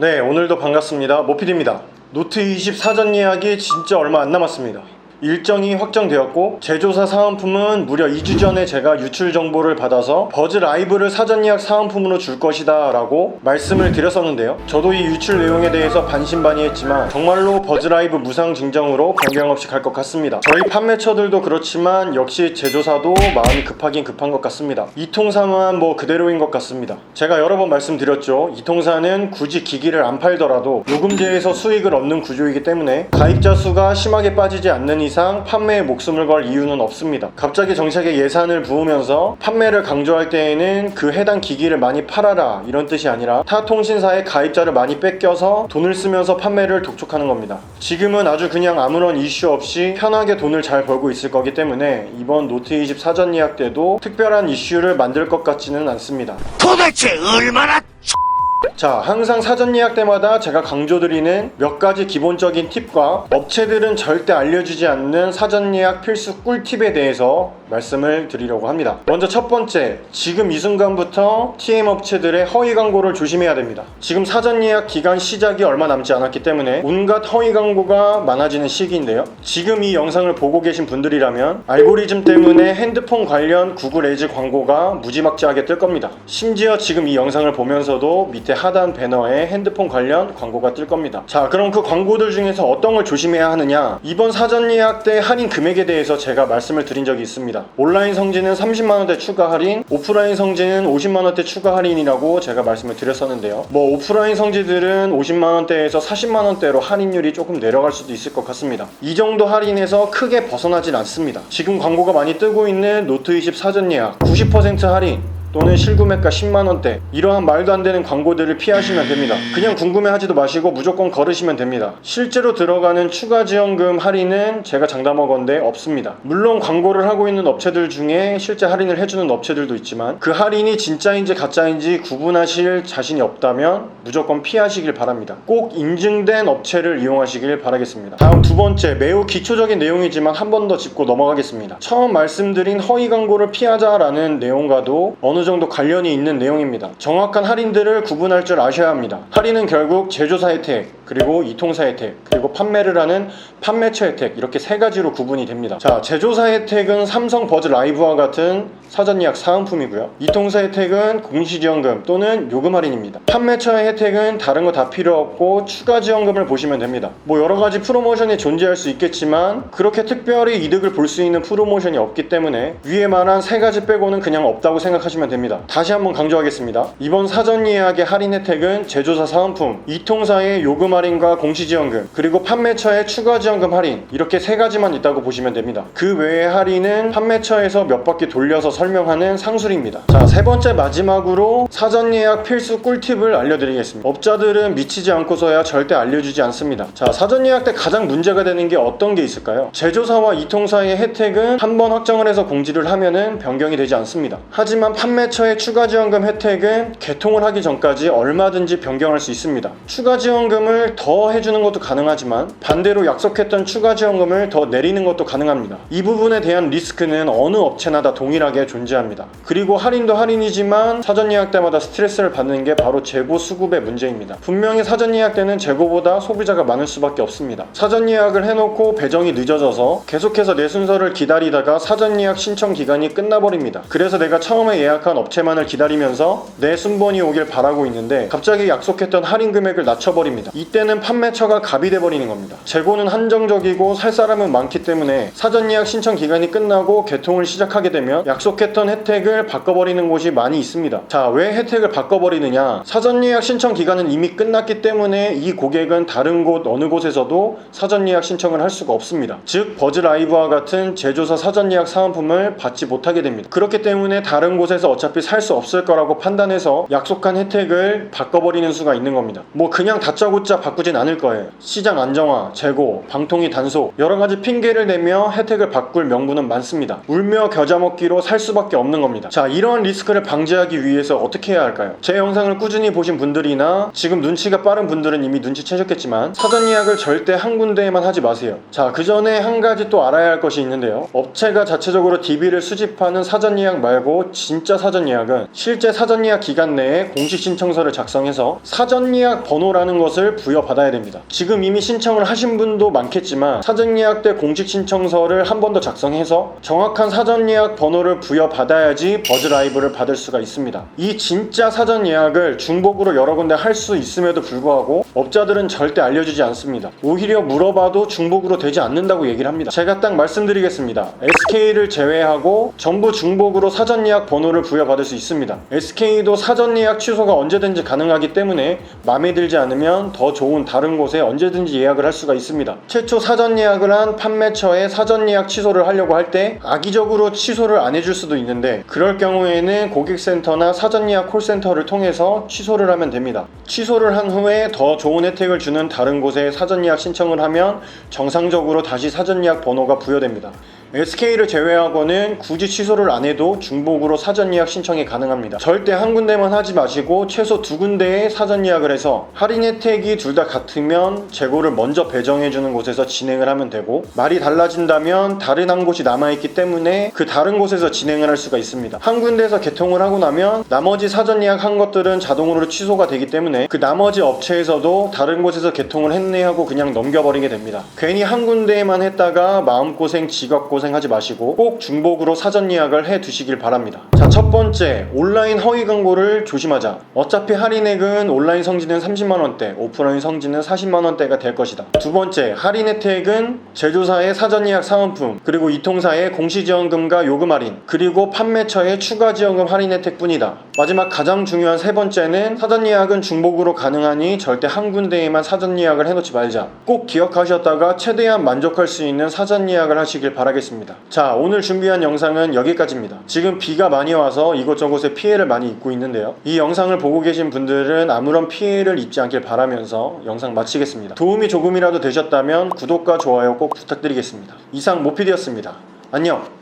네, 오늘도 반갑습니다. 모피디입니다. 노트20 사전 예약이 진짜 얼마 안 남았습니다. 일정이 확정되었고 제조사 사은품은 무려 2주 전에 제가 유출 정보를 받아서 버즈 라이브를 사전 예약 사은품으로 줄 것이다 라고 말씀을 드렸었는데요. 저도 이 유출 내용에 대해서 반신반의했지만 정말로 버즈 라이브 무상 증정으로 변경 없이 갈 것 같습니다. 저희 판매처들도 그렇지만 역시 제조사도 마음이 급하긴 급한 것 같습니다. 이통사만 뭐 그대로인 것 같습니다. 제가 여러 번 말씀드렸죠. 이통사는 굳이 기기를 안 팔더라도 요금제에서 수익을 얻는 구조이기 때문에 가입자 수가 심하게 빠지지 않는 이상 판매에 목숨을 걸 이유는 없습니다. 갑자기 정책에 예산을 부으면서 판매를 강조할 때에는 그 해당 기기를 많이 팔아라 이런 뜻이 아니라 타 통신사의 가입자를 많이 뺏겨서 돈을 쓰면서 판매를 독촉하는 겁니다. 지금은 아주 그냥 아무런 이슈 없이 편하게 돈을 잘 벌고 있을 거기 때문에 이번 노트20 사전 예약 때도 특별한 이슈를 만들 것 같지는 않습니다. 도대체 얼마나 자, 항상 사전 예약 때마다 제가 강조드리는 몇 가지 기본적인 팁과 업체들은 절대 알려주지 않는 사전 예약 필수 꿀팁에 대해서 말씀을 드리려고 합니다. 먼저 첫 번째, 지금 이 순간부터 TM 업체들의 허위 광고를 조심해야 됩니다. 지금 사전 예약 기간 시작이 얼마 남지 않았기 때문에 온갖 허위 광고가 많아지는 시기인데요. 지금 이 영상을 보고 계신 분들이라면 알고리즘 때문에 핸드폰 관련 구글 애즈 광고가 무지막지하게 뜰 겁니다. 심지어 지금 이 영상을 보면서도 밑에 하단 배너에 핸드폰 관련 광고가 뜰 겁니다. 자, 그럼 그 광고들 중에서 어떤 걸 조심해야 하느냐? 이번 사전 예약 때 할인 금액에 대해서 제가 말씀을 드린 적이 있습니다. 온라인 성지는 30만원대 추가 할인, 오프라인 성지는 50만원대 추가 할인이라고 제가 말씀을 드렸었는데요. 뭐 오프라인 성지들은 50만원대에서 40만원대로 할인율이 조금 내려갈 수도 있을 것 같습니다. 이 정도 할인에서 크게 벗어나진 않습니다. 지금 광고가 많이 뜨고 있는 노트20 사전 예약 90% 할인 또는 실구매가 10만원대, 이러한 말도 안 되는 광고들을 피하시면 됩니다. 그냥 궁금해하지도 마시고 무조건 걸으시면 됩니다. 실제로 들어가는 추가 지원금 할인은 제가 장담하건대 없습니다. 물론 광고를 하고 있는 업체들 중에 실제 할인을 해주는 업체들도 있지만 그 할인이 진짜인지 가짜인지 구분하실 자신이 없다면 무조건 피하시길 바랍니다. 꼭 인증된 업체를 이용하시길 바라겠습니다. 다음 두 번째, 매우 기초적인 내용이지만 한 번 더 짚고 넘어가겠습니다. 처음 말씀드린 허위 광고를 피하자라는 내용과도 어느 정도 관련이 있는 내용입니다. 정확한 할인들을 구분할 줄 아셔야 합니다. 할인은 결국 제조사 혜택, 그리고 이통사 혜택, 그리고 판매를 하는 판매처 혜택, 이렇게 세 가지로 구분이 됩니다. 자, 제조사 혜택은 삼성 버즈 라이브와 같은 사전 예약 사은품이고요. 이통사 혜택은 공시지원금 또는 요금 할인입니다. 판매처의 혜택은 다른 거 다 필요 없고 추가 지원금을 보시면 됩니다. 뭐 여러 가지 프로모션이 존재할 수 있겠지만 그렇게 특별히 이득을 볼 수 있는 프로모션이 없기 때문에 위에 말한 세 가지 빼고는 그냥 없다고 생각하시면 됩니다. 다시 한번 강조하겠습니다. 이번 사전 예약의 할인 혜택은 제조사 사은품, 이통사의 요금 할인과 공시지원금, 그리고 판매처의 추가 지원금 할인, 이렇게 세 가지만 있다고 보시면 됩니다. 그 외의 할인은 판매처에서 몇 바퀴 돌려서 설명하는 상술입니다. 자, 세 번째 마지막으로 사전 예약 필수 꿀팁을 알려드리겠습니다. 업자들은 미치지 않고서야 절대 알려주지 않습니다. 자, 사전 예약 때 가장 문제가 되는 게 어떤 게 있을까요? 제조사와 이통사의 혜택은 한번 확정을 해서 공지를 하면은 변경이 되지 않습니다. 하지만 판매처의 추가 지원금 혜택은 개통을 하기 전까지 얼마든지 변경할 수 있습니다. 추가 지원금을 더 해주는 것도 가능하지만 반대로 약속했던 추가 지원금을 더 내리는 것도 가능합니다. 이 부분에 대한 리스크는 어느 업체나 다 동일하게 존재합니다. 그리고 할인도 할인이지만 사전 예약 때마다 스트레스를 받는 게 바로 재고 수급의 문제입니다. 분명히 사전 예약 때는 재고보다 소비자가 많을 수밖에 없습니다. 사전 예약을 해놓고 배정이 늦어져서 계속해서 내 순서를 기다리다가 사전 예약 신청 기간이 끝나버립니다. 그래서 내가 처음에 예약한 업체만을 기다리면서 내 순번이 오길 바라고 있는데 갑자기 약속했던 할인 금액을 낮춰버립니다. 이때는 판매처가 갑이 돼버리는 겁니다. 재고는 한정적이고 살 사람은 많기 때문에 사전 예약 신청 기간이 끝나고 개통을 시작하게 되면 약속했던 혜택을 바꿔버리는 곳이 많이 있습니다. 자, 왜 혜택을 바꿔버리느냐? 사전 예약 신청 기간은 이미 끝났기 때문에 이 고객은 다른 곳 어느 곳에서도 사전 예약 신청을 할 수가 없습니다. 즉 버즈 라이브와 같은 제조사 사전 예약 사은품을 받지 못하게 됩니다. 그렇기 때문에 다른 곳에서 어차피 살 수 없을 거라고 판단해서 약속한 혜택을 바꿔버리는 수가 있는 겁니다. 뭐 그냥 다짜고짜 바꾸진 않을 거예요. 시장 안정화, 재고, 방통위 단속, 여러 가지 핑계를 내며 혜택을 바꿀 명분은 많습니다. 울며 겨자 먹기로 살 수밖에 없는 겁니다. 자, 이런 리스크를 방지하기 위해서 어떻게 해야 할까요? 제 영상을 꾸준히 보신 분들이나 지금 눈치가 빠른 분들은 이미 눈치채셨겠지만 사전 예약을 절대 한 군데에만 하지 마세요. 자, 그 전에 한 가지 또 알아야 할 것이 있는데요. 업체가 자체적으로 DB를 수집하는 사전 예약 말고 진짜 사전 사전 예약은 실제 사전 예약 기간 내에 공식 신청서를 작성해서 사전 예약 번호라는 것을 부여받아야 됩니다. 지금 이미 신청을 하신 분도 많겠지만 사전 예약 때 공식 신청서를 한 번 더 작성해서 정확한 사전 예약 번호를 부여받아야지 버즈 라이브를 받을 수가 있습니다. 이 진짜 사전 예약을 중복으로 여러 군데 할 수 있음에도 불구하고 업자들은 절대 알려주지 않습니다. 오히려 물어봐도 중복으로 되지 않는다고 얘기를 합니다. 제가 딱 말씀드리겠습니다. SK를 제외하고 전부 중복으로 사전 예약 번호를 부여받을 수 있습니다. SK도 사전 예약 취소가 언제든지 가능하기 때문에 마음에 들지 않으면 더 좋은 다른 곳에 언제든지 예약을 할 수가 있습니다. 최초 사전 예약을 한 판매처에 사전 예약 취소를 하려고 할 때 악의적으로 취소를 안 해줄 수도 있는데, 그럴 경우에는 고객센터나 사전 예약 콜센터를 통해서 취소를 하면 됩니다. 취소를 한 후에 더 좋은 혜택을 주는 다른 곳에 사전 예약 신청을 하면 정상적으로 다시 사전 예약 번호가 부여됩니다. SK를 제외하고는 굳이 취소를 안 해도 중복으로 사전 예약 신청이 가능합니다. 절대 한 군데만 하지 마시고 최소 2군데에 사전 예약을 해서 할인 혜택이 둘 다 같으면 재고를 먼저 배정해주는 곳에서 진행을 하면 되고, 말이 달라진다면 다른 한 곳이 남아있기 때문에 그 다른 곳에서 진행을 할 수가 있습니다. 한 군데에서 개통을 하고 나면 나머지 사전 예약한 것들은 자동으로 취소가 되기 때문에 그 나머지 업체에서도 다른 곳에서 개통을 했네 하고 그냥 넘겨버리게 됩니다. 괜히 한 군데에만 했다가 마음고생 지각고생 하지 마시고 꼭 중복으로 사전 예약을 해 두시길 바랍니다. 자, 첫 번째, 온라인 허위 광고를 조심하자. 어차피 할인액은 온라인 성지는 30만원대, 오프라인 성지는 40만원대가 될 것이다. 두 번째, 할인 혜택은 제조사의 사전 예약 사은품, 그리고 이통사의 공시지원금과 요금 할인, 그리고 판매처의 추가 지원금 할인 혜택뿐이다. 마지막 가장 중요한 세 번째는 사전 예약은 중복으로 가능하니 절대 한 군데에만 사전 예약을 해놓지 말자. 꼭 기억하셨다가 최대한 만족할 수 있는 사전 예약을 하시길 바라겠습니다. 자, 오늘 준비한 영상은 여기까지입니다. 지금 비가 많이 와서 이곳저곳에 피해를 많이 입고 있는데요, 이 영상을 보고 계신 분들은 아무런 피해를 입지 않길 바라면서 영상 마치겠습니다. 도움이 조금이라도 되셨다면 구독과 좋아요 꼭 부탁드리겠습니다. 이상 모피디였습니다. 안녕.